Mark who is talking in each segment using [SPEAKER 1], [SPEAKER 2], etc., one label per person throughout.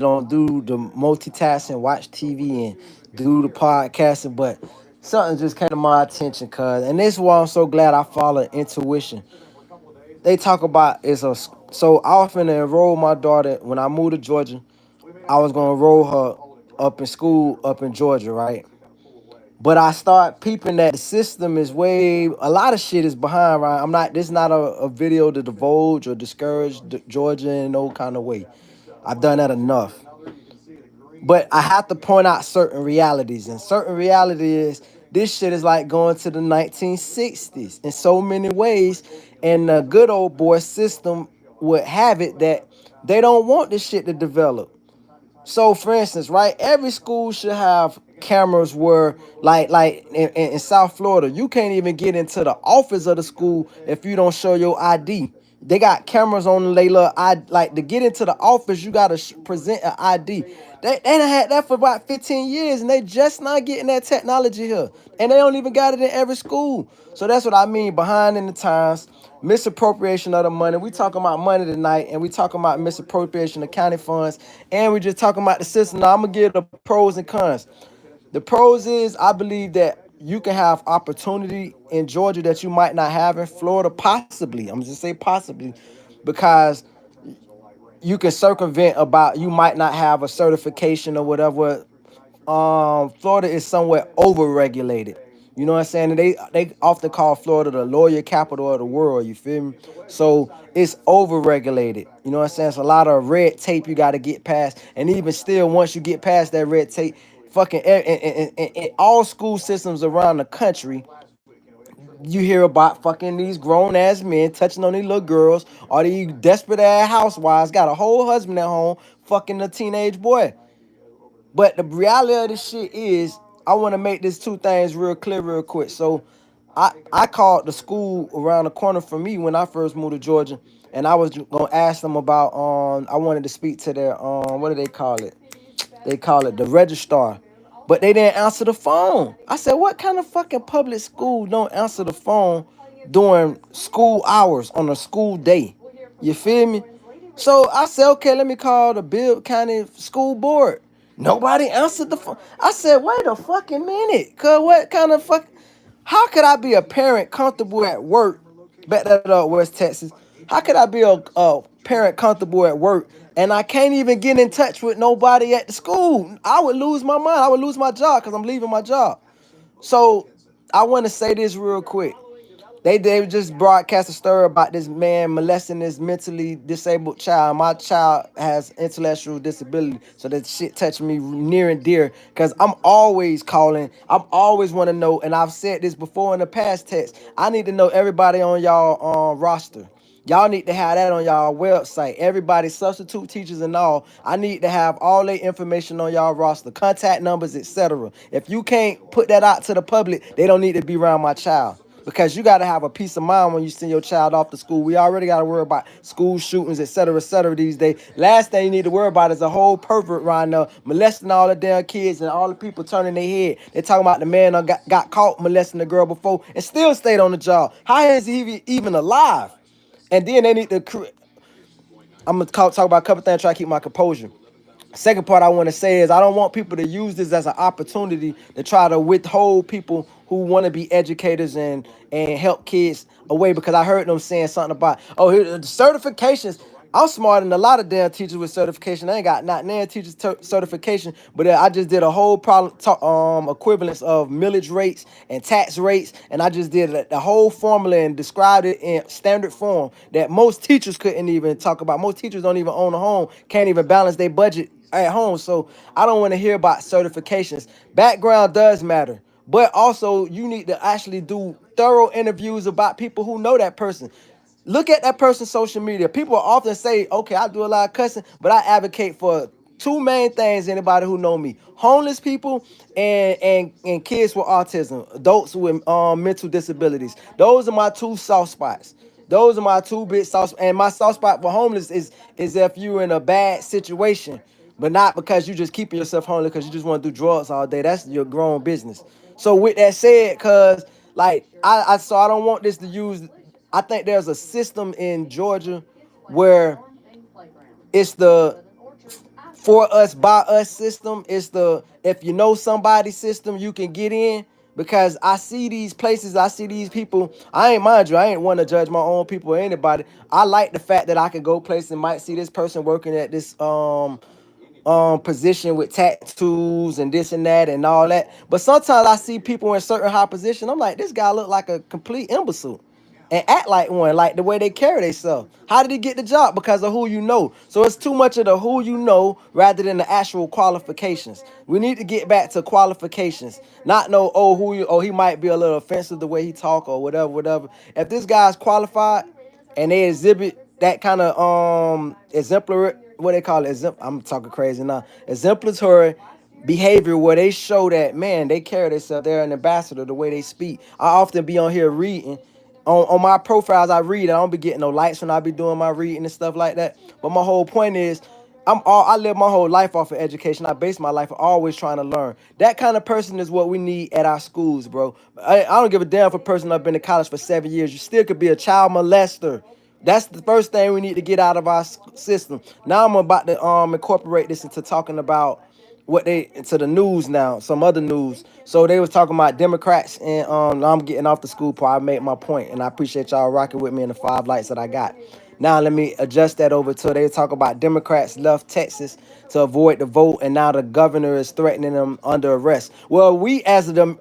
[SPEAKER 1] don't do the multitasking, watch TV and do the podcasting, but something just came to my attention, cuz, and this is why I'm so glad I followed intuition. They talk about so I was finna enroll my daughter when I moved to Georgia. I was gonna enroll her up in school up in Georgia, right? But I start peeping that the system is way a lot of shit is behind, right? I'm not this is not a video to divulge or discourage Georgia in no kind of way. I've done that enough. But I have to point out certain realities. And certain reality is this shit is like going to the 1960s in so many ways. And the good old boy system would have it that they don't want this shit to develop. So, for instance, right, every school should have cameras where, like in South Florida, you can't even get into the office of the school if you don't show your ID. They got cameras on the Layla. I like to get into the office, you gotta present an ID. They done had that for about 15 years, and they just not getting that technology here, and they don't even got it in every school. So that's what I mean behind in the times. Misappropriation of the money. We talking about money tonight, and we talking about misappropriation of county funds, and we just talking about the system. Now I'm gonna give the pros and cons. The pros is I believe that you can have opportunity in Georgia that you might not have in Florida, possibly. I'm just say possibly, because you can circumvent about you might not have a certification or whatever. Florida is somewhat overregulated. You know what I'm saying? And they often call Florida the lawyer capital of the world. You feel me? So it's overregulated. You know what I'm saying? It's a lot of red tape you got to get past, and even still, once you get past that red tape, fucking in all school systems around the country, you hear about fucking these grown ass men touching on these little girls, or these desperate ass housewives got a whole husband at home fucking a teenage boy. But the reality of this shit is, I want to make this two things real clear, real quick. So, I called the school around the corner from me when I first moved to Georgia, and I was gonna ask them about I wanted to speak to their what do they call it? They call it the registrar, but they didn't answer the phone. I said, what kind of fucking public school don't answer the phone during school hours on a school day? You feel me? So I said, okay, let me call the Bill County School Board. Nobody answered the phone. I said, wait a fucking minute. Cause what kind of fuck? How could I be a parent comfortable at work? Back that up, West Texas. How could I be a parent comfortable at work and I can't even get in touch with nobody at the school? I would lose my mind. I would lose my job because I'm leaving my job. So I want to say this real quick. They just broadcast a story about this man molesting this mentally disabled child. My child has intellectual disability, so that shit touched me near and dear. Cause I'm always calling. I'm always want to know, and I've said this before in the past text. I need to know everybody on y'all roster. Y'all need to have that on y'all website. Everybody, substitute teachers and all. I need to have all their information on y'all roster, contact numbers, etc. If you can't put that out to the public, they don't need to be around my child. Because you got to have a peace of mind when you send your child off to school. We already got to worry about school shootings, et cetera, these days. Last thing you need to worry about is a whole pervert around there molesting all the damn kids and all the people turning their head. They talking about the man that got caught molesting the girl before and still stayed on the job. How is he even alive? And then they need to. I'm gonna talk about a couple things. Try to keep my composure. Second part I want to say is I don't want people to use this as an opportunity to try to withhold people who want to be educators and help kids away, because I heard them saying something about, oh, here the certifications. I'm smarter than a lot of damn teachers with certification. I ain't got not nan teachers certification, but I just did a whole problem equivalence of millage rates and tax rates, and I just did the whole formula and described it in standard form that most teachers couldn't even talk about. Most teachers don't even own a home, can't even balance their budget at home. So I don't want to hear about certifications. Background does matter, but also you need to actually do thorough interviews about people who know that person. Look at that person's social media. People often say, okay, I do a lot of cussing, but I advocate for two main things. Anybody who know me: homeless people and kids with autism, adults with mental disabilities. Those are my two soft spots. Those are my two big soft spots. And my soft spot for homeless is if you're in a bad situation, but not because you just keeping yourself homeless because you just want to do drugs all day. That's your grown business. So with that said, cause like I don't want this to use. I think there's a system in Georgia where it's the for us by us system. It's the if you know somebody system you can get in, because I see these places, I see these people. I ain't, mind you, I ain't want to judge my own people or anybody. I like the fact that I can go places and might see this person working at this position with tattoos and this and that and all that. But sometimes I see people in certain high position. I'm like, this guy look like a complete imbecile and act like one, like the way they carry themselves. How did he get the job? Because of who you know. So it's too much of the who you know rather than the actual qualifications. We need to get back to qualifications, not know, oh, who you, oh, he might be a little offensive the way he talk or whatever, whatever. If this guy's qualified and they exhibit that kind of exemplary, what they call it, I'm talking crazy now, exemplary behavior, where they show that, man, they carry themselves, they're an ambassador the way they speak. I often be on here reading on my profiles. I read, I don't be getting no likes when I be doing my reading and stuff like that. But my whole point is, I live my whole life off of education. I base my life always trying to learn. That kind of person is what we need at our schools, bro. I don't give a damn if a person I've been to college for 7 years. You still could be a child molester. That's the first thing we need to get out of our system. Now I'm about to incorporate this into talking about what they into the news now, some other news. So they was talking about Democrats, and I'm getting off the school part. I made my point, and I appreciate y'all rocking with me in the 5 lights that I got. Now let me adjust that over to they talk about Democrats left Texas to avoid the vote, and now the governor is threatening them under arrest. Well, we as the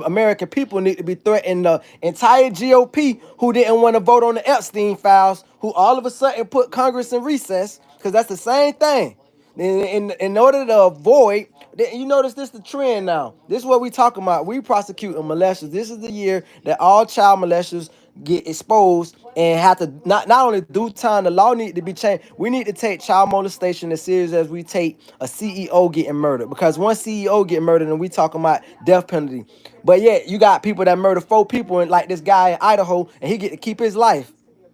[SPEAKER 1] American people need to be threatening the entire GOP who didn't want to vote on the Epstein files, who all of a sudden put Congress in recess, because that's the same thing. In order to avoid, you notice this the trend now. This is what we talking about. We prosecuting molesters. This is the year that all child molesters get exposed and have to not only do time. The law need to be changed. We need to take child molestation as serious as we take a CEO getting murdered. Because one CEO get murdered and we talking about death penalty. But yet you got people that murder 4 people, and like this guy in Idaho, and he get to keep his life.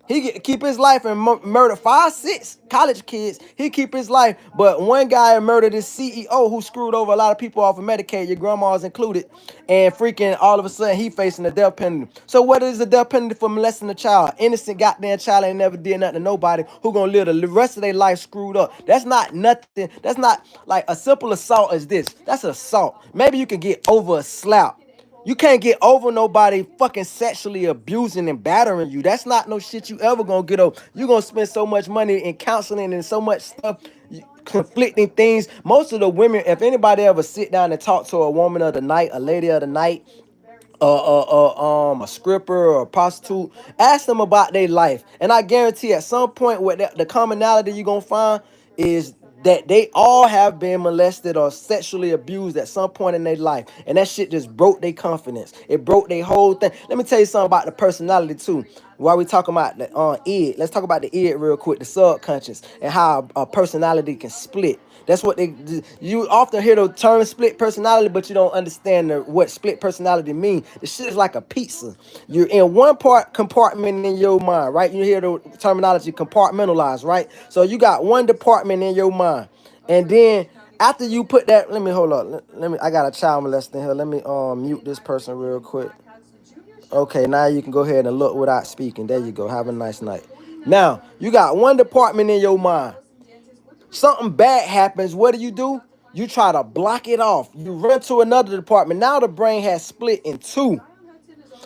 [SPEAKER 1] He get to keep his life and murder 5, 6 college kids. He keep his life, but one guy murdered his CEO who screwed over a lot of people off of Medicaid, your grandma's included, and freaking all of a sudden he facing the death penalty. So what is the death penalty for molesting a child? Innocent goddamn child ain't never did nothing to nobody, who gonna live the rest of their life screwed up. That's not nothing. That's not like a simple assault as this. That's assault. Maybe you can get over a slap. You can't get over nobody fucking sexually abusing and battering you. That's not no shit you ever gonna get over. You gonna spend so much money in counseling and so much stuff, conflicting things. Most of the women, if anybody ever sit down and talk to a woman of the night, a lady of the night, a stripper or a prostitute, ask them about their life, and I guarantee at some point what the commonality you're gonna find is that they all have been molested or sexually abused at some point in their life, and that shit just broke their confidence. It broke their whole thing. Let me tell you something about the personality too. While we talking about the id, let's talk about the id real quick, the subconscious, and how a personality can split. That's what they do. You often hear the term split personality, but you don't understand what split personality means. The shit is like a pizza. You're in one part compartment in your mind, right? You hear the terminology compartmentalized, right? So you got one department in your mind, and then after you put that, let me hold up. Let me. I got a child molesting here. Let me mute this person real quick. Okay, now you can go ahead and look without speaking. There you go. Have a nice night. Now you got one department in your mind. Something bad happens, what do? You try to block it off. You run to another department. Now the brain has split in two.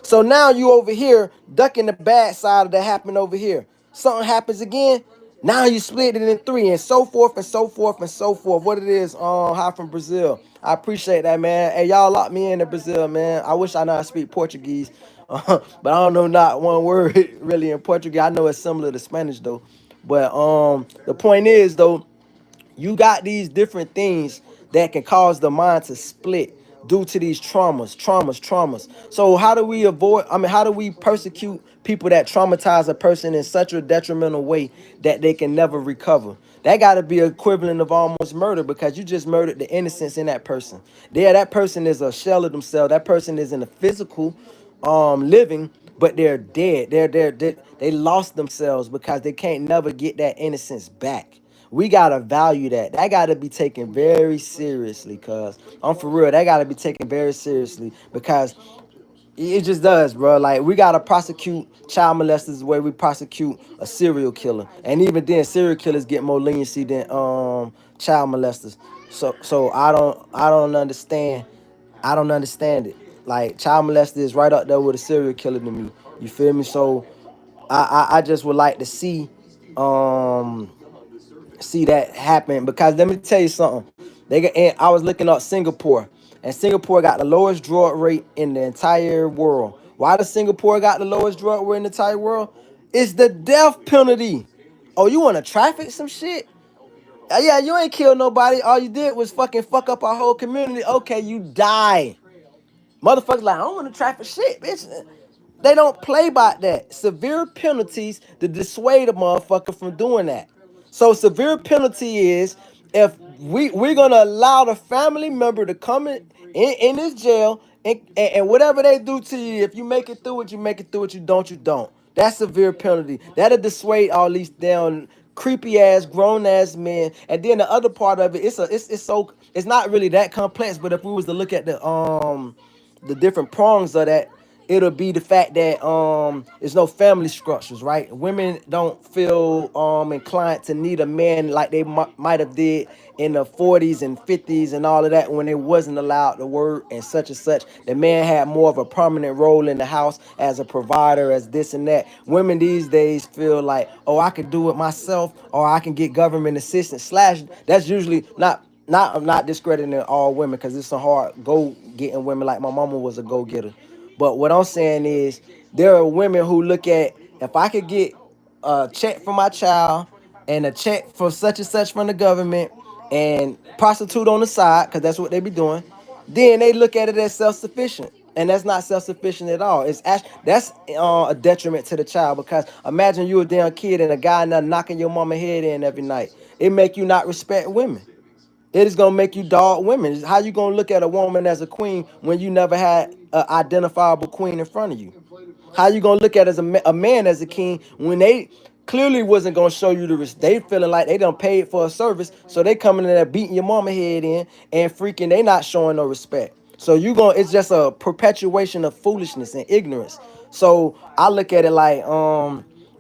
[SPEAKER 1] So now you over here ducking the bad side of that happened over here. Something happens again. Now you split it in three, and so forth and so forth and so forth. What it is, hi from Brazil. I appreciate that, man. Hey, y'all lock me in Brazil, man. I wish I know how to speak Portuguese, but I don't know not one word really in Portuguese. I know it's similar to Spanish though. But the point is though, you got these different things that can cause the mind to split due to these traumas. So how do we avoid, how do we persecute people that traumatize a person in such a detrimental way that they can never recover? That got to be equivalent of almost murder, because you just murdered the innocence in that person. There, that person is a shell of themselves. That person is in a physical living, but they're dead. They lost themselves because they can't never get that innocence back. We gotta value that. That gotta be taken very seriously, cuz I'm for real. That gotta be taken very seriously, because it just does, bro. Like, we gotta prosecute child molesters the way we prosecute a serial killer, and even then, serial killers get more leniency child molesters. So I don't understand. I don't understand it. Like child molester is right up there with a serial killer to me. You feel me? So I just would like to um see that happen because let me tell you something. And I was looking up Singapore, and Singapore got the lowest drug rate in the entire world. Why does Singapore got the lowest drug rate in the entire world? It's the death penalty. Oh, you want to traffic some shit? Yeah, you ain't killed nobody. All you did was fucking fuck up our whole community. Okay, you die. Motherfuckers like, I don't want to traffic shit, bitch. They don't play about that. Severe penalties to dissuade a motherfucker from doing that. So severe penalty is if we're gonna allow the family member to come in this jail and whatever they do to you, if you make it through it, you make it through it. You don't, you don't. That's severe penalty. That'll dissuade all these down creepy ass grown ass men. And then the other part of it, it's not really that complex. But if we was to look at the different prongs of that, it'll be the fact that there's no family structures, right? Women don't feel inclined to need a man like they might have did in the 40s and 50s and all of that when they wasn't allowed to work and such and such. The man had more of a prominent role in the house as a provider, as this and that. Women these days feel like, oh, I could do it myself, or I can get government assistance. Slash, that's usually not. I'm not discrediting all women because it's a hard go getting women. Like my mama was a go getter, but what I'm saying is there are women who look at, if I could get a check for my child and a check for such and such from the government and prostitute on the side, because that's what they be doing, then they look at it as self-sufficient. And that's not self-sufficient at all. That's a detriment to the child, because imagine you a damn kid and a guy now knocking your mama head in every night. It make you not respect women. It is gonna make you dog women. How you gonna look at a woman as a queen when you never had an identifiable queen in front of you? How you gonna look at as a man as a king when they clearly wasn't gonna show you the respect? They feeling like they done paid for a service, so they coming in there beating your mama head in and freaking. They not showing no respect. So you going it's just a perpetuation of foolishness and ignorance. So I look at it like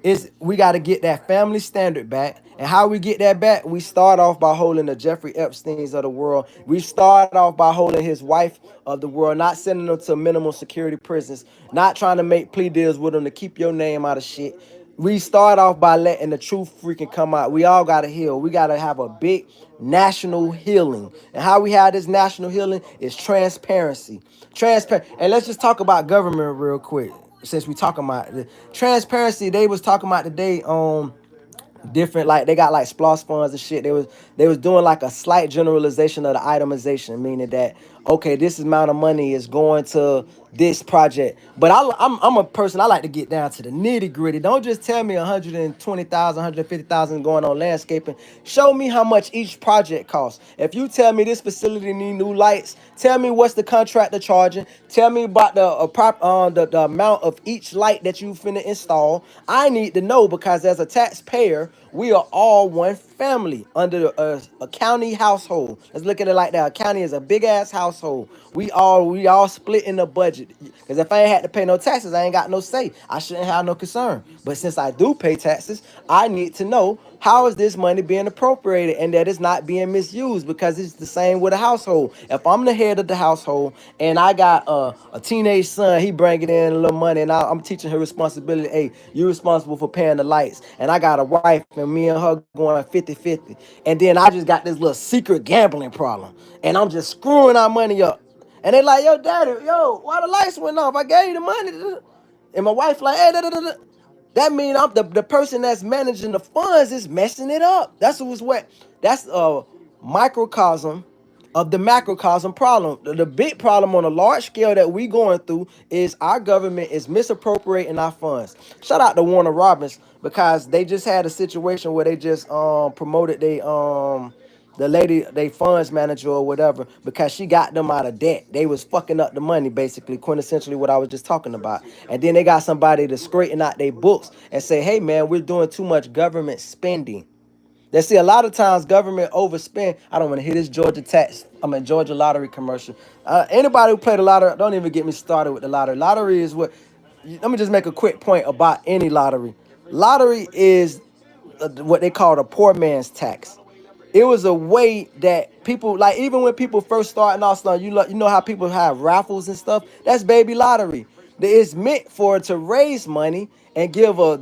[SPEAKER 1] is we got to get that family standard back. And how we get that back? We start off by holding the Jeffrey Epsteins of the world. We start off by holding his wife of the world, not sending them to minimum security prisons, not trying to make plea deals with them to keep your name out of shit. We start off by letting the truth freaking come out. We all got to heal. We got to have a big national healing. And how we have this national healing is transparency. Transparent. And let's just talk about government real quick, since we talking about the transparency. They was talking about today on different, like they got like splosh funds and shit. They was doing like a slight generalization of the itemization, meaning that okay, this amount of money is going to this project. But I'm a person, I like to get down to the nitty gritty. Don't just tell me 120,000, 150,000 going on landscaping. Show me how much each project costs. If you tell me this facility need new lights, tell me what's the contractor charging. Tell me about the amount of each light that you finna install. I need to know, because as a taxpayer, we are all one family under a county household. Let's look at it like that. A county is a big ass household. We all split in the budget. Because if I ain't had to pay no taxes, I ain't got no say. I shouldn't have no concern. But since I do pay taxes, I need to know how is this money being appropriated and that it's not being misused, because it's the same with a household. If I'm the head of the household and I got a teenage son, he bringing in a little money, and I'm teaching her responsibility. Hey, you're responsible for paying the lights. And I got a wife and me and her going 50-50. And then I just got this little secret gambling problem. And I'm just screwing our money up. And they like, yo, daddy, yo, why the lights went off? I gave you the money. And my wife like, hey, da, da, da, da. That means I'm the person that's managing the funds is messing it up. That's a microcosm of the macrocosm problem. The big problem on a large scale that we going through is our government is misappropriating our funds. Shout out to Warner Robins, because they just had a situation where they just promoted the lady, they funds manager or whatever, because she got them out of debt. They was fucking up the money, basically, quintessentially what I was just talking about. And then they got somebody to straighten out their books and say, hey man, we're doing too much government spending. They see a lot of times government overspend. I don't want to hear this Georgia tax. I'm a Georgia lottery commercial. Anybody who played the lottery, don't even get me started with the lottery. Lottery is what. Let me just make a quick point about any lottery. Lottery is what they call the poor man's tax. it was a way that people like even when people first starting off stuff, you know how people have raffles and stuff. That's baby lottery. It's meant for to raise money and give a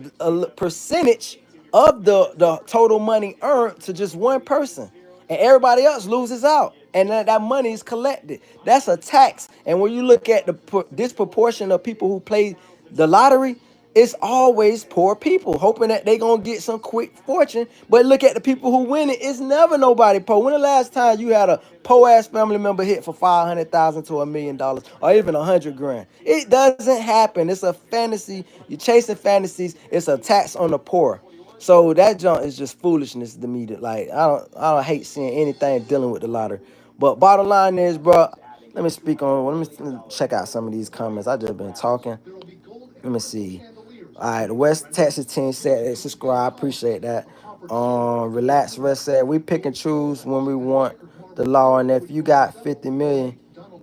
[SPEAKER 1] percentage of the total money earned to just one person, and everybody else loses out, and that money is collected. That's a tax. And when you look at the disproportion of people who play the lottery, it's always poor people hoping that they gonna get some quick fortune. But look at the people who win it. It's never nobody poor. When the last time you had a poor ass family member hit for 500,000 to $1 million or even 100 grand? It doesn't happen. It's a fantasy. You're chasing fantasies. It's a tax on the poor. So that junk is just foolishness to me. That like I don't hate seeing anything dealing with the lottery. But bottom line is, bro. Let me speak on. Let me check out some of these comments. I just been talking. Let me see. All right, the West Texas team said they subscribe. Appreciate that. Relax Rest said we pick and choose when we want the law, and if you got 50 million,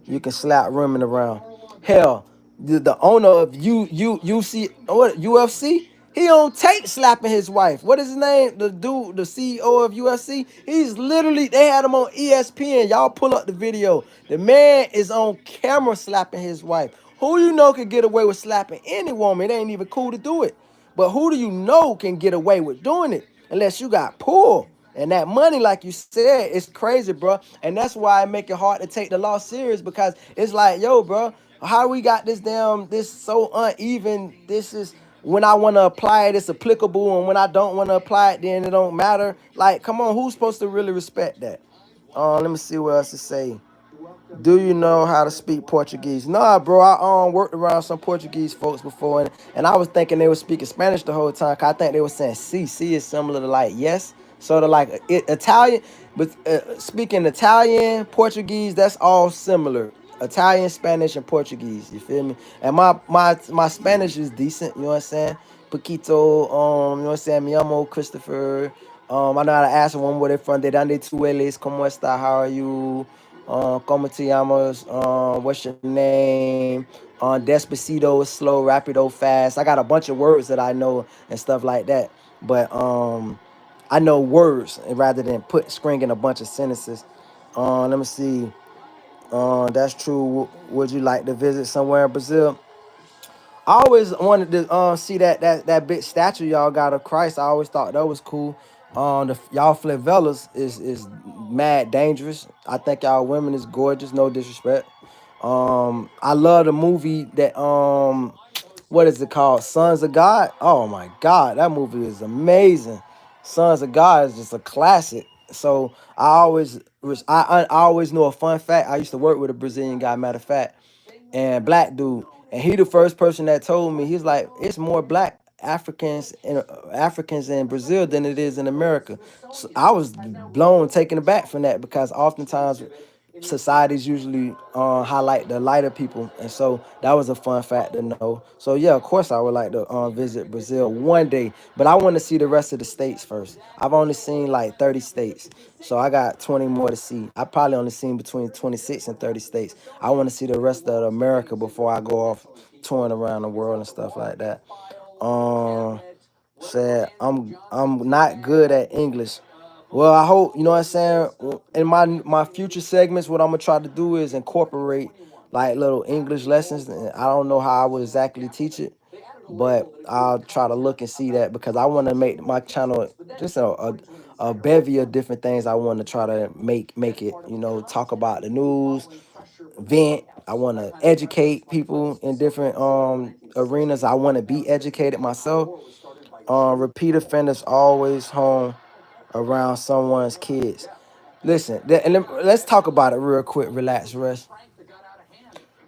[SPEAKER 1] you can slap women around. Hell, the owner of UC what UFC, he on tape slapping his wife. What is his name? The dude, the CEO of UFC. He's literally they had him on ESPN. Y'all pull up the video. The man is on camera slapping his wife. Who you know can get away with slapping any woman? It ain't even cool to do it. But who do you know can get away with doing it? Unless you got pull. And that money, like you said, is crazy, bro. And that's why I make it hard to take the law serious because it's like, yo, bro, how we got this so uneven. This is when I want to apply it, it's applicable, and when I don't want to apply it, then it don't matter. Like, come on, who's supposed to really respect that? Let me see what else to say. Do you know how to speak Portuguese? Nah, bro. I worked around some Portuguese folks before, and I was thinking they were speaking Spanish the whole time. 'Cause I think they were saying "si." "Si" is similar to like yes, sort of like Italian, but speaking Italian, Portuguese, that's all similar. Italian, Spanish, and Portuguese. You feel me? And my Spanish is decent. You know what I'm saying? Poquito. You know what I'm saying? Mi amo Christopher. I know how to ask one where they from. De donde tú eres? ¿Cómo está? How are you? Como te llamas? What's your name? Despacito is slow, rapido fast. I got a bunch of words that I know and stuff like that. But I know words rather than stringing a bunch of sentences. Let me see. That's true. Would you like to visit somewhere in Brazil? I always wanted to see that big statue y'all got of Christ. I always thought that was cool. Y'all favelas is mad dangerous. I think y'all women is gorgeous. No disrespect. I love the movie that what is it called? Sons of God. Oh my God, that movie is amazing. Sons of God is just a classic. So I always know a fun fact. I used to work with a Brazilian guy, matter of fact, and black dude, and he the first person that told me. He's like, it's more black Africans in Brazil than it is in America. So I was blown, taken aback from that because oftentimes societies usually highlight the lighter people, and so that was a fun fact to know. So yeah, of course I would like to visit Brazil one day, but I want to see the rest of the states first. I've only seen like 30 states, so I got 20 more to see. I probably only seen between 26 and 30 states. I want to see the rest of America before I go off touring around the world and stuff like that. um Said I'm not good at English. Well, I hope you know what I'm saying. In my future segments, what I'm gonna try to do is incorporate like little English lessons. And I don't know how I would exactly teach it, but I'll try to look and see that because I want to make my channel just a bevy of different things. I want to try to make it. You know, talk about the news, vent. I want to educate people in different arenas. I want to be educated myself. Repeat offenders always home around someone's kids. Listen, let's talk about it real quick. Relax, rest.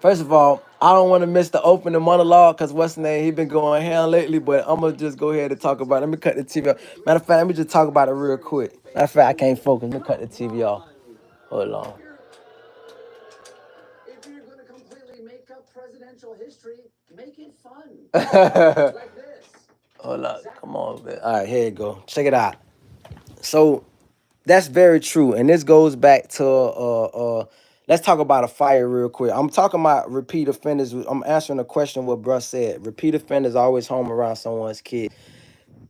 [SPEAKER 1] First of all, I don't want to miss the opening monologue because what's the name? He been going ham lately, but I'm gonna just go ahead and talk about it. Let me cut the TV off. Matter of fact, let me just talk about it real quick. Matter of fact, I can't focus. Let me cut the TV off. Hold on. Hold up. Come on, man. All right, here you go. Check it out. So that's very true, and this goes back to let's talk about a fire real quick. I'm talking about repeat offenders. I'm answering a question what bruh said. Repeat offenders always home around someone's kid.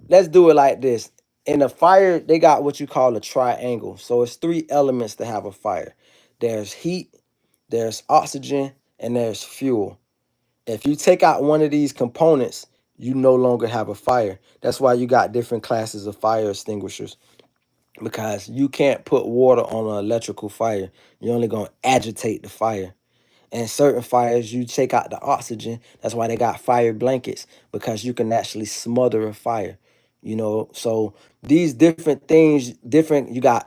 [SPEAKER 1] Let's do it like this. In a fire, they got what you call a triangle. So it's three elements to have a fire. There's heat, there's oxygen, and there's fuel. If you take out one of these components, you no longer have a fire. That's why you got different classes of fire extinguishers, because you can't put water on an electrical fire. You're only going to agitate the fire. And certain fires, you take out the oxygen. That's why they got fire blankets, because you can actually smother a fire. So these different things, different you got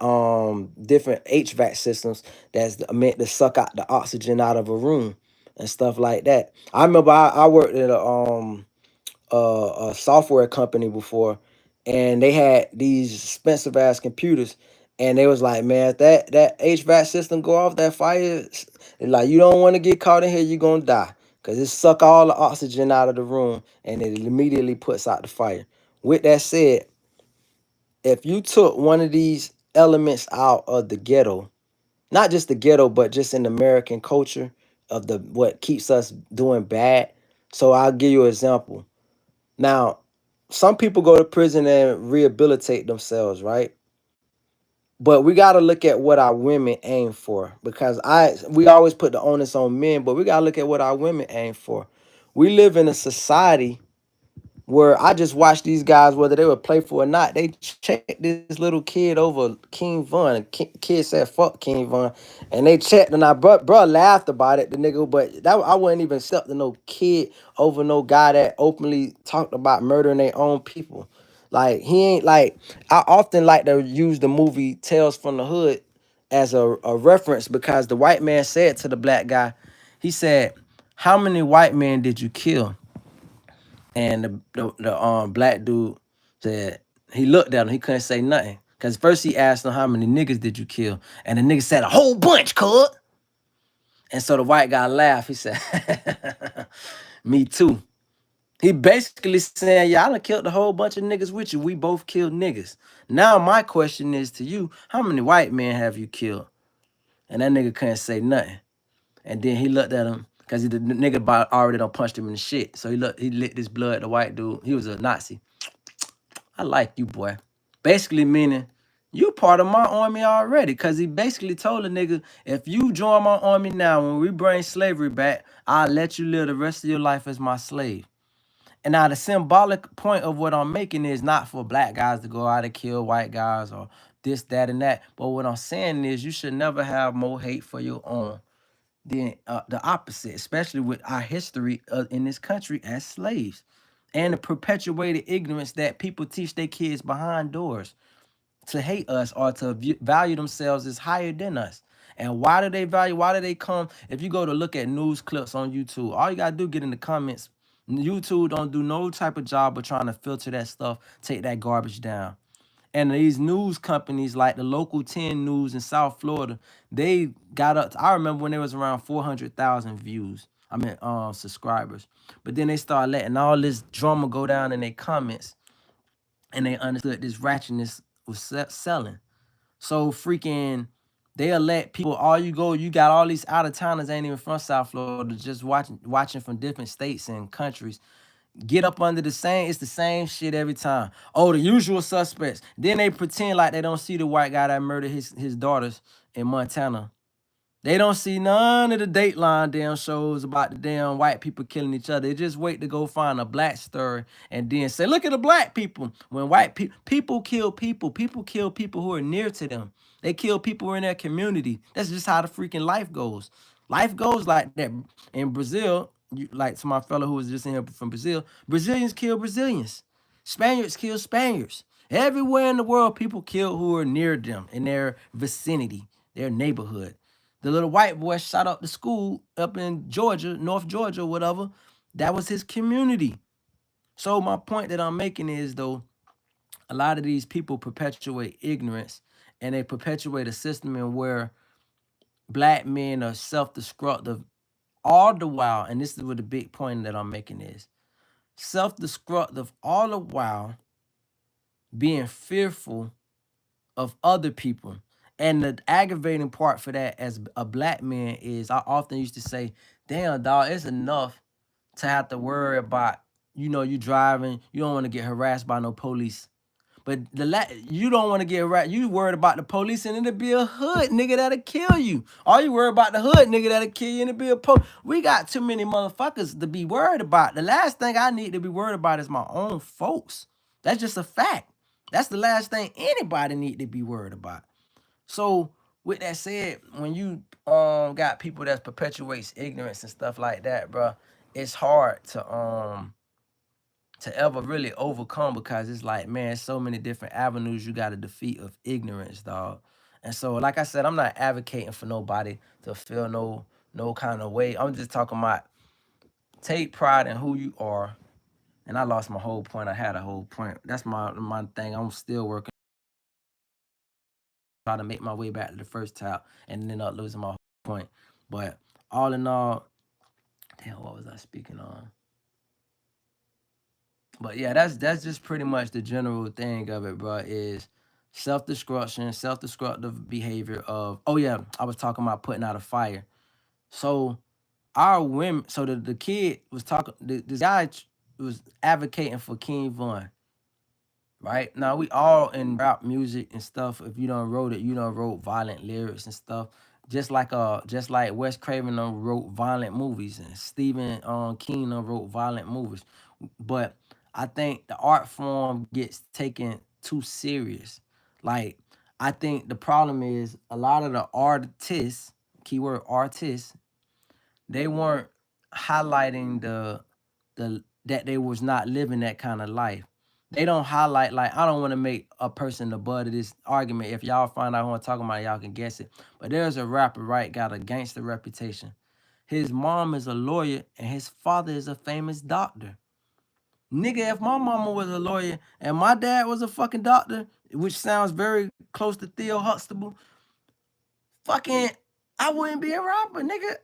[SPEAKER 1] different HVAC systems that's meant to suck out the oxygen out of a room and stuff like that. I remember I worked at a software company before, and they had these expensive ass computers, and they was like, man, if that HVAC system go off, that fire, like, you don't want to get caught in here, you gonna die, because it suck all the oxygen out of the room, and it immediately puts out the fire. With that said, if you took one of these elements out of the ghetto, not just the ghetto, but just in American culture of the what keeps us doing bad. So I'll give you an example. Now, some people go to prison and rehabilitate themselves, right? But we got to look at what our women aim for, because we always put the onus on men, but we got to look at what our women aim for. We live in a society where I just watch these guys, whether they would play for or not, they check this little kid over King Von. Kid said, "Fuck King Von," and they checked, and I bro laughed about it, the nigga. But that I wouldn't even accept no kid over no guy that openly talked about murdering their own people. Like, he ain't like. I often like to use the movie Tales from the Hood as a reference, because the white man said to the black guy, he said, "How many white men did you kill?" And the black dude said, he looked at him, he couldn't say nothing. Cause first he asked him, how many niggas did you kill? And the nigga said, a whole bunch, cuz. And so the white guy laughed. He said, me too. He basically saying, yeah, I done killed a whole bunch of niggas with you. We both killed niggas. Now my question is to you, how many white men have you killed? And that nigga couldn't say nothing. And then he looked at him, because the nigga already done punched him in the shit. So he licked his blood, the white dude. He was a Nazi. I like you, boy. Basically meaning, you part of my army already. Because he basically told the nigga, if you join my army now, when we bring slavery back, I'll let you live the rest of your life as my slave. And now the symbolic point of what I'm making is not for black guys to go out and kill white guys or this, that, and that. But what I'm saying is, you should never have more hate for your own than the opposite, especially with our history in this country as slaves, and the perpetuated ignorance that people teach their kids behind doors to hate us or to value themselves as higher than us. And why do they value? Why do they come? If you go to look at news clips on YouTube, all you gotta do get in the comments. YouTube don't do no type of job of trying to filter that stuff, take that garbage down. And these news companies like the local 10 news in South Florida, they got up. I remember when they was around 400,000 views. I mean, subscribers. But then they started letting all this drama go down in their comments, and they understood this ratchetness was selling. So freaking, they'll let people, you got all these out of towners ain't even from South Florida, just watching from different states and countries, get up under it's the same shit every time. Oh, the usual suspects. Then they pretend like they don't see the white guy that murdered his daughters in Montana. They don't see none of the Dateline damn shows about the damn white people killing each other. They just wait to go find a black story and then say, look at the black people. When white people kill people kill people who are near to them. They kill people in their community. That's just how the freaking life goes. Life goes like that. In Brazil, like to my fellow who was just in here from Brazil, Brazilians kill Brazilians. Spaniards kill Spaniards. Everywhere in the world, people kill who are near them, in their vicinity, their neighborhood. The little white boy shot up the school up in Georgia, North Georgia, whatever. That was his community. So my point that I'm making is, though, a lot of these people perpetuate ignorance, and they perpetuate a system in where black men are self-destructive all the while. And this is what the big point that I'm making is, self-destructive all the while being fearful of other people. And the aggravating part for that as a black man is, I often used to say, damn, dog, it's enough to have to worry about, you driving, you don't want to get harassed by no police. But you don't want to get right. You worried about the police and it'll be a hood nigga that'll kill you. All you worried about the hood nigga that'll kill you and it'll be a We got too many motherfuckers to be worried about. The last thing I need to be worried about is my own folks. That's just a fact. That's the last thing anybody need to be worried about. So with that said, when you got people that perpetuates ignorance and stuff like that, bro, it's hard to ever really overcome because it's like, man, so many different avenues you got to defeat of ignorance, dog. And so, like I said, I'm not advocating for nobody to feel no kind of way. I'm just talking about take pride in who you are. And I lost my whole point. I had a whole point. That's my thing. I'm still working, trying to make my way back to the first tap, and then up losing my whole point. But all in all, damn, what was I speaking on? But yeah, that's just pretty much the general thing of it, bro. Is self-destruction, self-destructive behavior of. Oh yeah, I was talking about putting out a fire. So our women, so the kid was talking. This guy was advocating for King Von. Right now, we all in rap music and stuff. If you don't wrote it, you don't wrote violent lyrics and stuff. Just like Wes Craven done wrote violent movies and Stephen King done wrote violent movies. But I think the art form gets taken too serious. Like I think the problem is a lot of the artists, keyword artists, they weren't highlighting the that they was not living that kind of life. They don't highlight like I don't want to make a person the butt of this argument. If y'all find out who I'm talking about, y'all can guess it. But there's a rapper, right? Got a gangster reputation. His mom is a lawyer and his father is a famous doctor. Nigga, if my mama was a lawyer and my dad was a fucking doctor, which sounds very close to Theo Huxtable, fucking, I wouldn't be a rapper, nigga.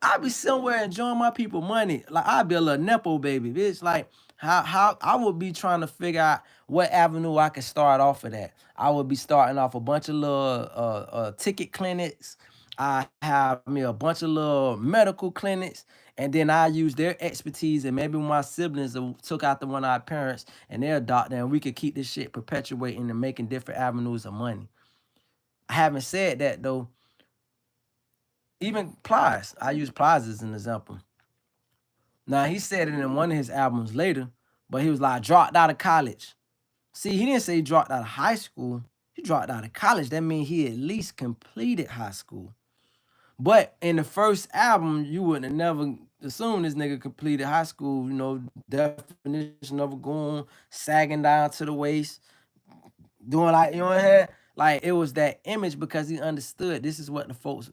[SPEAKER 1] I'd be somewhere enjoying my people money. Like I'd be a little nepo baby, bitch. Like how I would be trying to figure out what avenue I could start off of that. I would be starting off a bunch of little ticket clinics. I have me a bunch of little medical clinics, and then I use their expertise and maybe my siblings took out the one of our parents and their doctor, and we could keep this shit perpetuating and making different avenues of money. Having said that though, even Plies, I use Plies as an example. Now he said it in one of his albums later, but he was like, dropped out of college. See, he didn't say he dropped out of high school. He dropped out of college. That means he at least completed high school. But in the first album, you wouldn't have never assumed this nigga completed high school, definition of a goon, sagging down to the waist, doing like, what I mean? Like it was that image because he understood this is what the folks.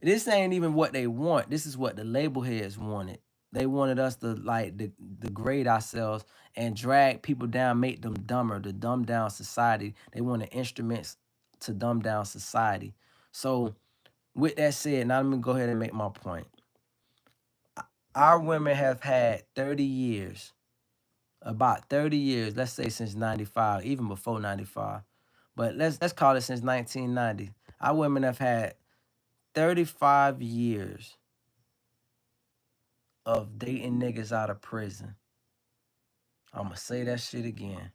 [SPEAKER 1] This ain't even what they want. This is what the label heads wanted. They wanted us to like degrade ourselves and drag people down, make them dumber, to dumb down society. They wanted instruments to dumb down society. So with that said, now let me go ahead and make my point. Our women have had 30 years, about 30 years, let's say since 95, even before 95. But let's call it since 1990. Our women have had 35 years of dating niggas out of prison. I'm going to say that shit again.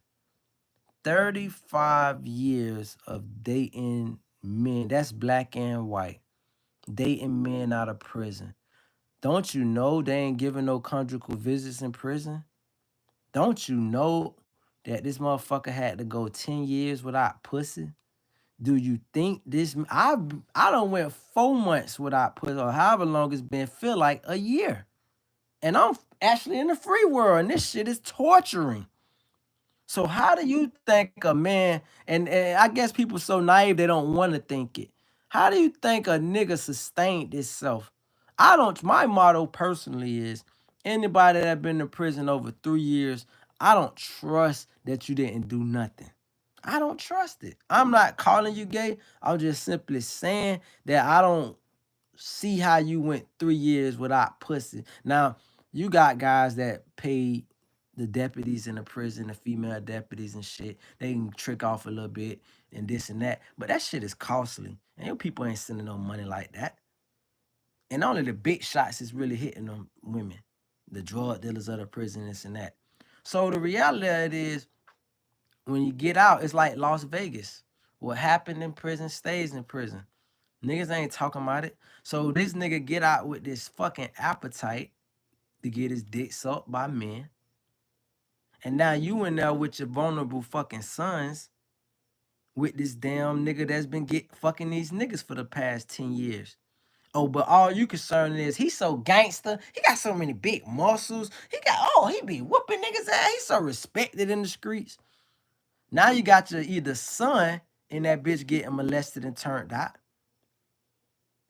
[SPEAKER 1] 35 years of dating men. That's black and white. Dating men out of prison. Don't you know they ain't giving no conjugal visits in prison? Don't you know that this motherfucker had to go 10 years without pussy? Do you think this? I don't went 4 months without pussy, or however long it's been. Feel like a year, and I'm actually in the free world, and this shit is torturing. So how do you think a man? And I guess people so naive they don't want to think it. How do you think a nigga sustained itself? I don't. My motto personally is anybody that been in prison over 3 years. I don't trust that you didn't do nothing. I don't trust it. I'm not calling you gay. I'm just simply saying that I don't see how you went 3 years without pussy. Now, you got guys that paid the deputies in the prison, the female deputies and shit. They can trick off a little bit and this and that. But that shit is costly. And your people ain't sending no money like that. And only the big shots is really hitting them women. The drug dealers of the prison, this and that. So the reality of it is when you get out, it's like Las Vegas. What happened in prison stays in prison. Niggas ain't talking about it. So this nigga get out with this fucking appetite to get his dick sucked by men. And now you in there with your vulnerable fucking sons with this damn nigga that's been fucking these niggas for the past 10 years. Oh, but all you concerned is he's so gangster. He got so many big muscles. He be whooping niggas ass. He's so respected in the streets. Now you got your either son and that bitch getting molested and turned out.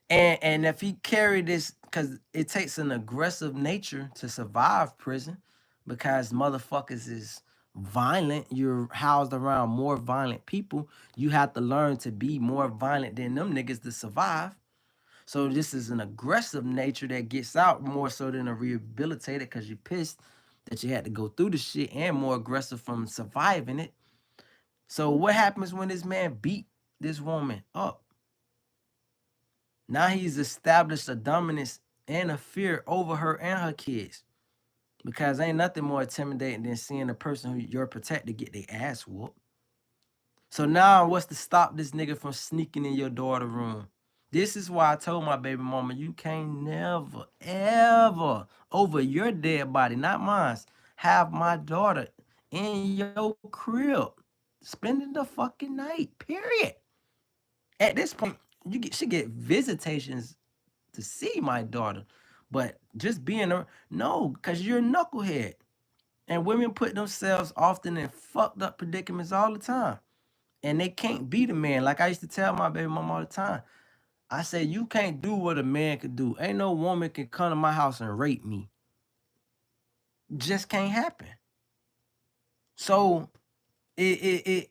[SPEAKER 1] And if he carried this, because it takes an aggressive nature to survive prison, because motherfuckers is violent. You're housed around more violent people. You have to learn to be more violent than them niggas to survive. So this is an aggressive nature that gets out more so than a rehabilitated, because you're pissed that you had to go through the shit, and more aggressive from surviving it. So what happens when this man beat this woman up? Now he's established a dominance and a fear over her and her kids. Because ain't nothing more intimidating than seeing a person who you're protected get their ass whooped. So now what's to stop this nigga from sneaking in your daughter's room? This is why I told my baby mama, you can't never, ever, over your dead body, not mine, have my daughter in your crib spending the fucking night, period. At this point, she get visitations to see my daughter, but just being no, because you're a knucklehead. And women put themselves often in fucked up predicaments all the time. And they can't beat a man. Like I used to tell my baby mama all the time. I say, you can't do what a man could do. Ain't no woman can come to my house and rape me. Just can't happen. So I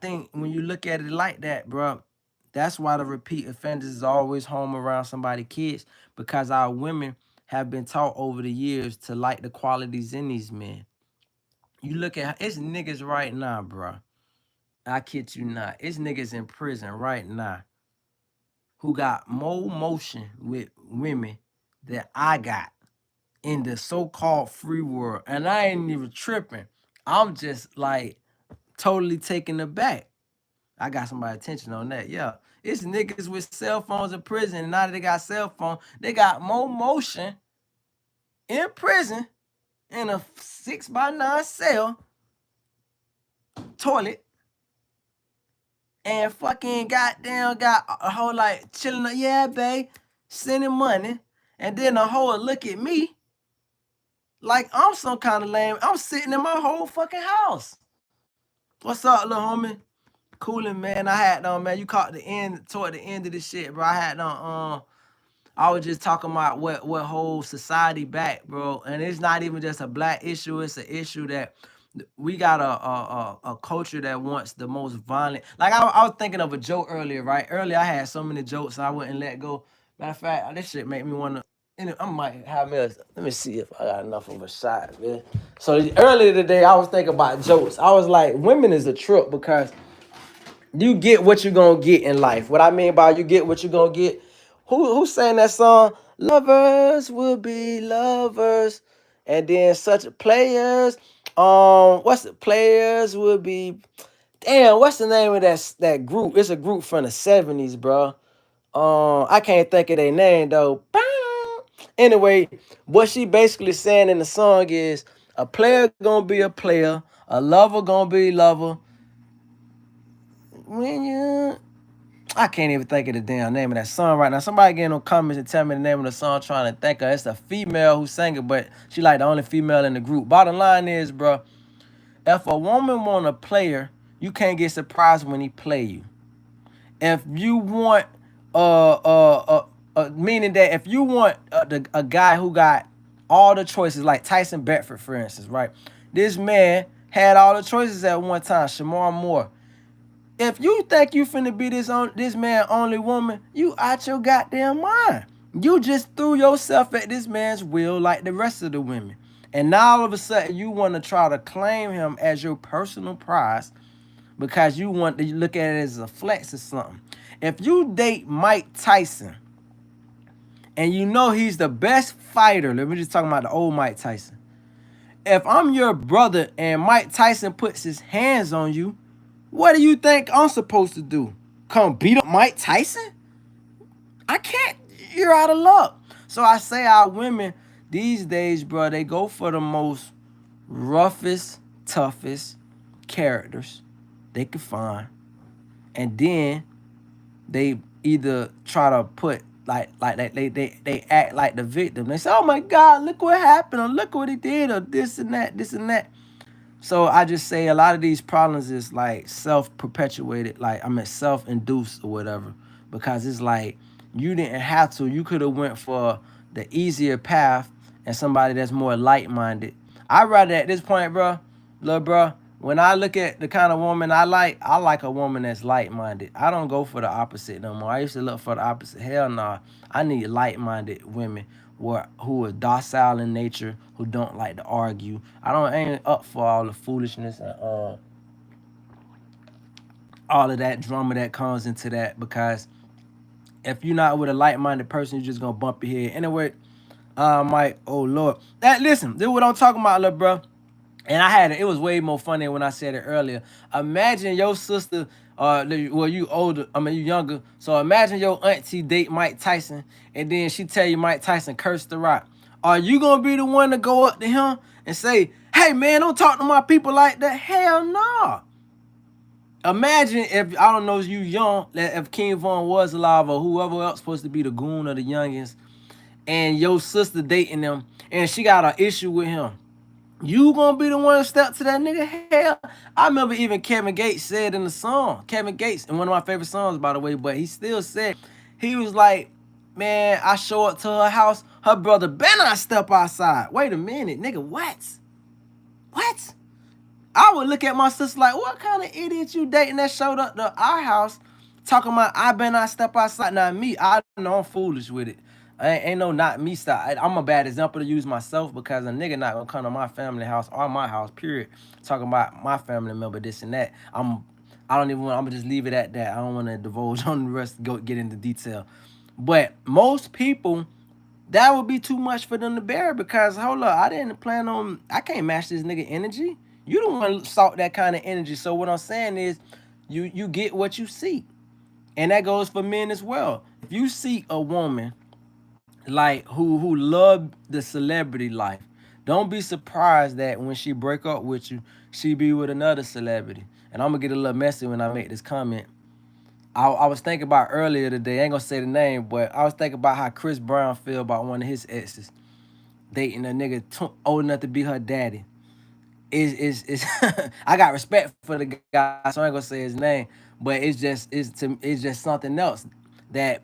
[SPEAKER 1] think when you look at it like that, bro, that's why the repeat offenders is always home around somebody's kids, because our women have been taught over the years to like the qualities in these men. You look at it's niggas right now, bro. I kid you not. It's niggas in prison right now who got more motion with women than I got in the so-called free world. And I ain't even tripping. I'm just like totally taken aback. I got somebody's attention on that. Yeah. It's niggas with cell phones in prison. And now that they got cell phone, they got more motion in prison in a 6x9 cell toilet, and fucking goddamn got a whole like chilling up, yeah, babe, sending money. And then a whole look at me like I'm some kind of lame. I'm sitting in my whole fucking house. What's up, little homie? Cooling, man. I had man, you caught toward the end of this shit, bro. I had I was just talking about what holds society back, bro. And it's not even just a black issue. It's an issue that we got a culture that wants the most violent. Like I was thinking of a joke earlier, right? Earlier I had so many jokes I wouldn't let go. Matter of fact, this shit make me want to. I might have me. Let me see if I got enough of a shot, man. So earlier today I was thinking about jokes. I was like, women is a trip because you get what you're gonna get in life. What I mean by you get what you're gonna get. Who sang that song? Lovers will be lovers, and then such players. What's the players will be? Damn, what's the name of that group? It's a group from the 70s, bro. I can't think of their name though. Anyway, what she basically saying in the song is a player gonna be a player, a lover gonna be a lover. When you I can't even think of the damn name of that song right now. Somebody get in the comments and tell me the name of the song. I'm trying to think of. It's a female who sang it, but she like the only female in the group. Bottom line is, bro, if a woman want a player, you can't get surprised when he play you. If you want, meaning that if you want a guy who got all the choices, like Tyson Bedford, for instance, right? This man had all the choices at one time. Shamar Moore. If you think you finna be this man only woman, you out your goddamn mind. You just threw yourself at this man's will like the rest of the women. And now all of a sudden you want to try to claim him as your personal prize because you want to look at it as a flex or something. If you date Mike Tyson and you know he's the best fighter, let me just talk about the old Mike Tyson. If I'm your brother and Mike Tyson puts his hands on you, what do you think I'm supposed to do? Come beat up Mike Tyson? I can't. You're out of luck. So I say our women these days, bro, they go for the most roughest, toughest characters they can find. And then they either try to put like they act like the victim. They say, "Oh my God, look what happened, or look what he did, or this and that, this and that." So I just say a lot of these problems is like self-perpetuated, like I mean self-induced or whatever, because it's like you didn't have to. You could have went for the easier path and somebody that's more light-minded. I rather at this point, bro, little bro, when I look at the kind of woman I like a woman that's light-minded. I don't go for the opposite no more. I used to look for the opposite. Hell nah. I need light-minded women who are docile in nature, who don't like to argue. I ain't up for all the foolishness and all of that drama that comes into that, because if you're not with a like-minded person, you're just gonna bump your head. Anyway, Mike, oh Lord. Listen, this is what I'm talking about, little bro. And it was way more funny when I said it earlier. Imagine your sister, well, you older, I mean, you younger. So imagine your auntie date Mike Tyson, and then she tell you Mike Tyson cursed the rock. Are you going to be the one to go up to him and say, "Hey, man, don't talk to my people like that"? Hell no. Imagine if, I don't know, you young, that if King Von was alive or whoever else supposed to be the goon or the youngest, and your sister dating them, and she got an issue with him. You gonna be the one to step to that nigga? Hell, I remember even Kevin Gates said in the song, Kevin Gates, in one of my favorite songs, by the way, but he still said, he was like, "Man, I show up to her house, her brother better not step outside." Wait a minute, nigga, what? What? I would look at my sister like, what kind of idiot you dating that showed up to our house talking about I better not step outside? Not me. I know I'm foolish with it. Ain't no not me style. I'm a bad example to use myself, because a nigga not gonna come to my family house or my house, period, talking about my family member, this and that. I don't even want, I'm gonna just leave it at that. I don't want to divulge on the rest, go get into detail. But most people, that would be too much for them to bear, because hold up, I didn't plan on, I can't match this nigga energy. You don't want to sought that kind of energy. So what I'm saying is, you get what you seek. And that goes for men as well. If you seek a woman like who love the celebrity life, don't be surprised that when she break up with you, she be with another celebrity. And I'm gonna get a little messy when I make this comment. I was thinking about earlier today, I ain't gonna say the name, but I was thinking about how Chris Brown feel about one of his exes dating a nigga old enough to be her daddy. Is I got respect for the guy, so I ain't gonna say his name, but it's just something else that,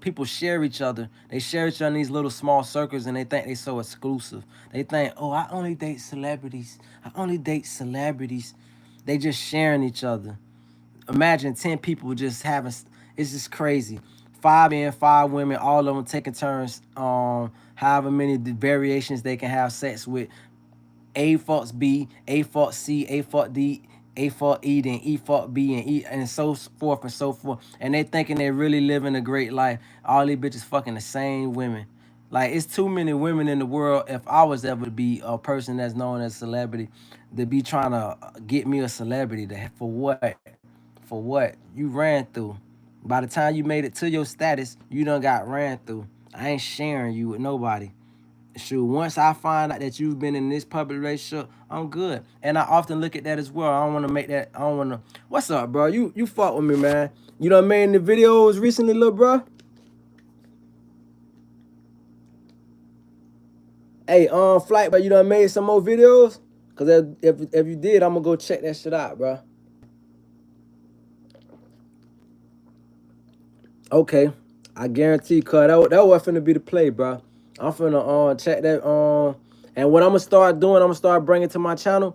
[SPEAKER 1] people share each other. They share each other in these little small circles, and they think they so exclusive. They think, oh, I only date celebrities. I only date celebrities. They just sharing each other. Imagine 10 people just having, it's just crazy. 5 men, 5 women, all of them taking turns, however many variations they can have sex with. A fucks B, A fucks C, A fuck D, A fuck E, then E fuck B, and E, and so forth and so forth. And they thinking they really living a great life. All these bitches fucking the same women. Like, it's too many women in the world. If I was ever to be a person that's known as a celebrity, to be trying to get me a celebrity, for what? For what? You ran through. By the time you made it to your status, you done got ran through. I ain't sharing you with nobody. Shoot, once I find out that you've been in this public relationship, I'm good. And I often look at that as well. I don't want to make that. I don't want to. What's up, bro? You fought with me, man. You done made the videos recently, little bro. Hey, flight, but you done made some more videos? Cause if you did, I'm gonna go check that shit out, bro. Okay, I guarantee, cuz that was finna be the play, bro. I'm finna check that, and what I'm gonna start doing, I'm gonna start bringing to my channel.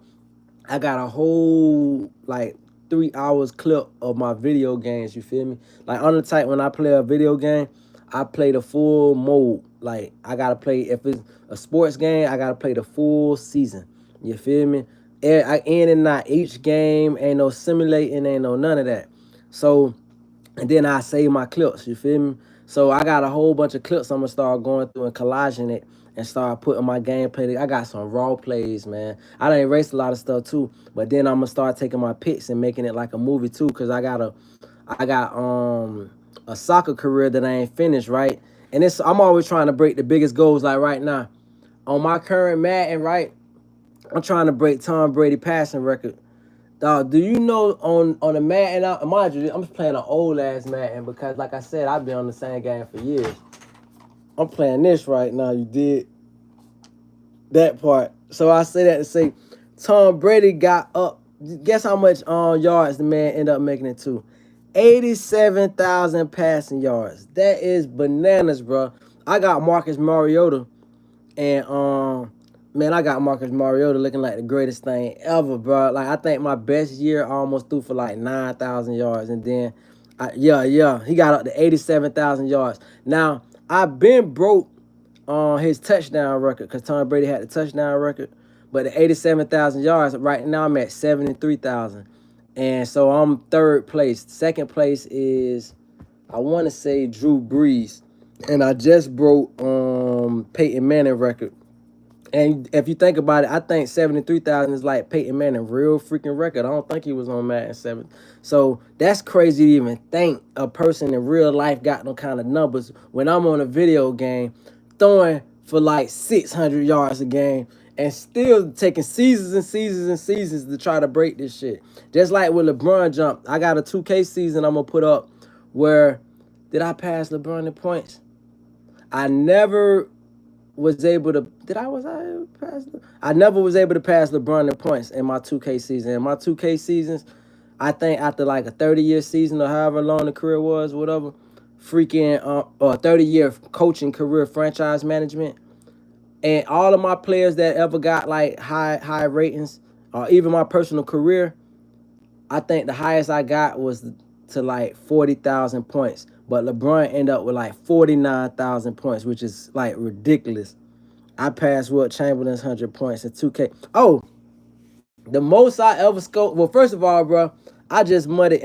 [SPEAKER 1] I got a whole like 3 hours clip of my video games. You feel me? Like, on the type, when I play a video game, I play the full mode. Like, I gotta play, if it's a sports game, I gotta play the full season. You feel me? I in and not each game, ain't no simulating, ain't no none of that. So, and then I save my clips, you feel me? So I got a whole bunch of clips I'm gonna start going through and collaging it and start putting my gameplay together. I got some raw plays, man. I done erased a lot of stuff too, but then I'm gonna start taking my picks and making it like a movie too, cause I got a soccer career that I ain't finished, right? And I'm always trying to break the biggest goals. Like right now, on my current Madden, right? I'm trying to break Tom Brady passing record. Dog, do you know on the Madden? Mind you, I'm playing an old ass Madden because, like I said, I've been on the same game for years. I'm playing this right now. You did that part. So I say that to say, Tom Brady got up. Guess how much yards the man ended up making it to? 87,000 passing yards. That is bananas, bro. I got Marcus Mariota, and man, I got Marcus Mariota looking like the greatest thing ever, bro. Like I think my best year I almost threw for like 9,000 yards, and then, he got up to 87,000 yards. Now I've been broke on his touchdown record because Tom Brady had the touchdown record, but the 87,000 yards right now I'm at 73,000, and so I'm third place. Second place is, I want to say, Drew Brees, and I just broke Peyton Manning record. And if you think about it, I think 73,000 is like Peyton Manning real freaking record. I don't think he was on Madden 7. So that's crazy to even think a person in real life got no kind of numbers when I'm on a video game throwing for like 600 yards a game and still taking seasons and seasons and seasons to try to break this shit. Just like with LeBron jump, I got a 2K season I'm going to put up where, did I pass LeBron in points? I never was able to I never was able to pass LeBron in points in my 2K season. In my 2K seasons, I think after like a 30-year season or however long the career was, whatever, freaking or 30-year coaching career, franchise management, and all of my players that ever got like high ratings, or even my personal career, I think the highest I got was to like 40,000 points. But LeBron ended up with like 49,000 points, which is like ridiculous. I passed Wilt Chamberlain's 100 points in 2K. Oh, the most I ever scored. Well, first of all, bro, I just mudded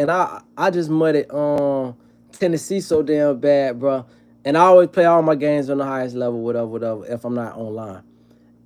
[SPEAKER 1] Tennessee so damn bad, bro. And I always play all my games on the highest level, whatever, if I'm not online.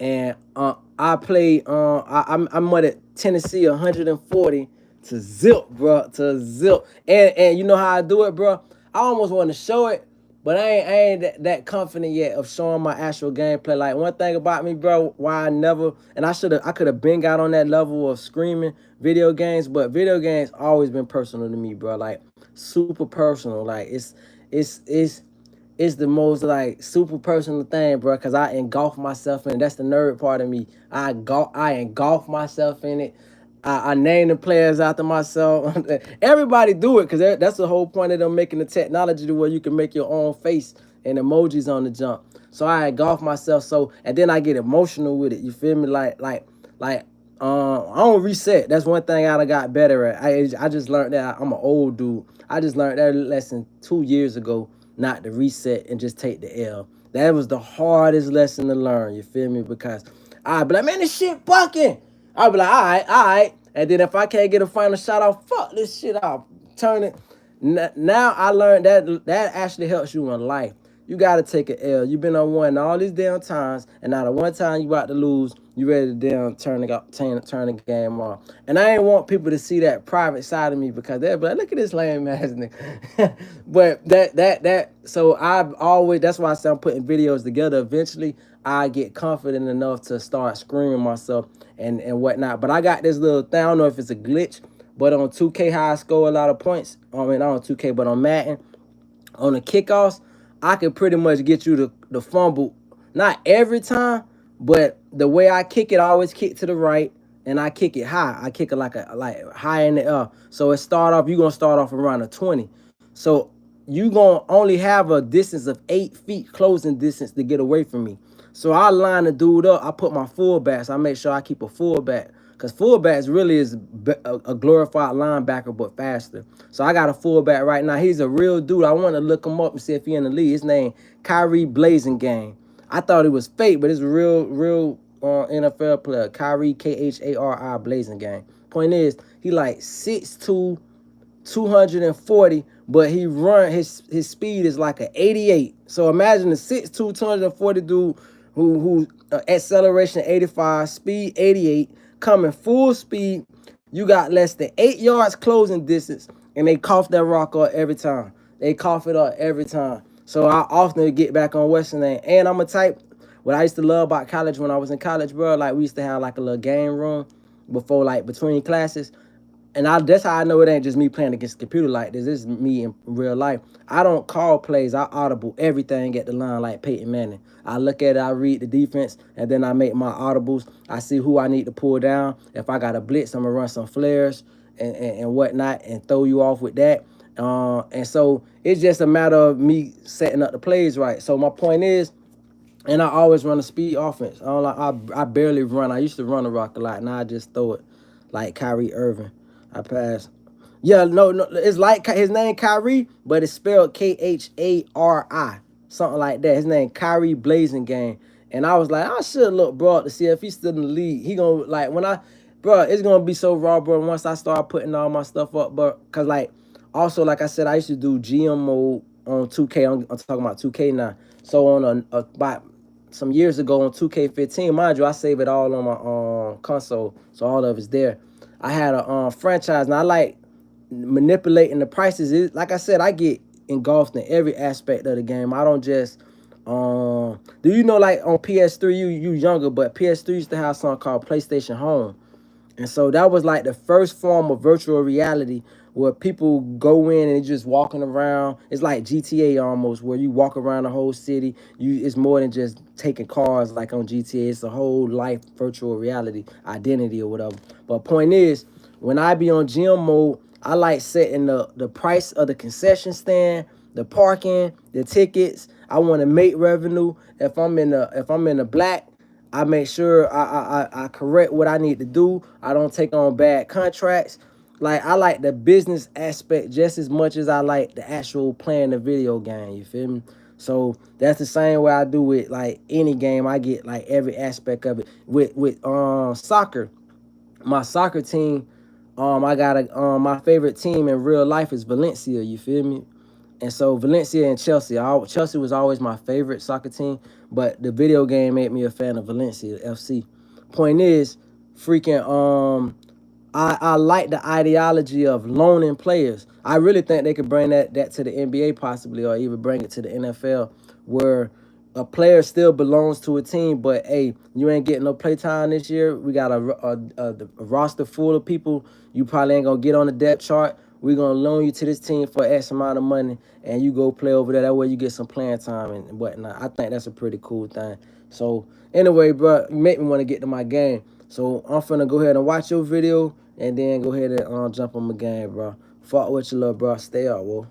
[SPEAKER 1] And I played I mudded Tennessee 140 to zip, bro, to zip. And you know how I do it, bro? I almost want to show it, but I ain't that confident yet of showing my actual gameplay. Like one thing about me, bro, why I never, and I could have been got on that level of screaming video games, but video games always been personal to me, bro. Like super personal. Like it's the most like super personal thing, bro, because I engulf myself in it. That's the nerd part of me. I engulf myself in it. I name the players after myself. Everybody do it because that's the whole point of them making the technology to where you can make your own face and emojis on the jump. So I engulf myself, so, and then I get emotional with it. You feel me? Like I don't reset. That's one thing I got better at. I just learned that. I'm an old dude. I just learned that lesson 2 years ago, not to reset and just take the L. That was the hardest lesson to learn. You feel me? Because I'd be like, man, this shit bucking. I'll be like, all right. And then if I can't get a final shot off, fuck this shit off. Turn it. Now I learned that actually helps you in life. You got to take an L. You've been on one all these damn times, and now the one time you about to lose, you ready to damn turn the game off. And I ain't want people to see that private side of me because they'll be like, look at this lame ass nigga. But so I've always, that's why I say I'm putting videos together. Eventually, I get confident enough to start screaming myself and whatnot. But I got this little thing, I don't know if it's a glitch, but on 2K, how I score a lot of points. I mean, not on 2K, but on Madden, on the kickoffs, I can pretty much get you the fumble. Not every time, but the way I kick it, I always kick to the right, and I kick it high. I kick it like high in the air. So you're gonna start off around a 20. So you gonna only have a distance of 8 feet closing distance to get away from me. So I line the dude up. I put my fullback. So I make sure I keep a fullback. Because fullbacks really is a glorified linebacker, but faster. So I got a fullback right now. He's a real dude. I want to look him up and see if he in the league. His name, Kyrie Blazingame. I thought it was fake, but it's a real NFL player. Kyrie, Khari Blazingame. Point is, he like 6'2", 240, but he run, his speed is like an 88. So imagine a 6'2", 240 dude who acceleration 85, speed 88, coming full speed. You got less than 8 yards closing distance, and they cough that rock up every time. They cough it up every time. So I often get back on Western Lane. And I'm a type, what I used to love about college when I was in college, bro, like we used to have like a little game room before, like between classes. And that's how I know it ain't just me playing against the computer like this. This is me in real life. I don't call plays. I audible everything at the line like Peyton Manning. I look at it, I read the defense, and then I make my audibles. I see who I need to pull down. If I got a blitz, I'm going to run some flares and whatnot and throw you off with that. And so it's just a matter of me setting up the plays right. So my point is, and I always run a speed offense. I barely run. I used to run the rock a lot. Now I just throw it like Kyrie Irving. I pass. Yeah, no, it's like his name Kyrie, but it's spelled Khari, something like that. His name Kyrie Blazing Game, and I was like, I should look, bro, to see if he's still in the league. He gonna like when I, bro, it's gonna be so raw, bro. Once I start putting all my stuff up, but cause like also like I said, I used to do GM mode on 2K. I'm talking about 2K now. So on about some years ago on 2K15, mind you, I save it all on my console, so all of it's there. I had a franchise, and I like manipulating the prices. Like I said, I get engulfed in every aspect of the game. I don't just do you know like on PS3, you younger, but PS3 used to have something called PlayStation Home. And so that was like the first form of virtual reality where people go in and just walking around. It's like GTA almost, where you walk around the whole city. It's more than just taking cars like on GTA. It's a whole life virtual reality identity or whatever. But point is, when I be on gym mode, I like setting the price of the concession stand, the parking, the tickets. I want to make revenue. If I'm in the black, I make sure I correct what I need to do. I don't take on bad contracts. Like I like the business aspect just as much as I like the actual playing the video game. You feel me? So that's the same way I do with like any game. I get like every aspect of it. With soccer, my soccer team, I got my favorite team in real life is Valencia. You feel me? And so Valencia and Chelsea. Chelsea was always my favorite soccer team, but the video game made me a fan of Valencia FC. Point is, freaking I like the ideology of loaning players. I really think they could bring that to the NBA possibly, or even bring it to the NFL, where a player still belongs to a team, but hey, you ain't getting no play time this year. We got a roster full of people. You probably ain't gonna get on the depth chart. We're gonna loan you to this team for X amount of money, and you go play over there. That way you get some playing time and whatnot. I think that's a pretty cool thing. So anyway, bro, you make me want to get to my game. So I'm finna go ahead and watch your video, and then go ahead and jump on my game, bro. Fuck with you, little bro. Stay out, whoa.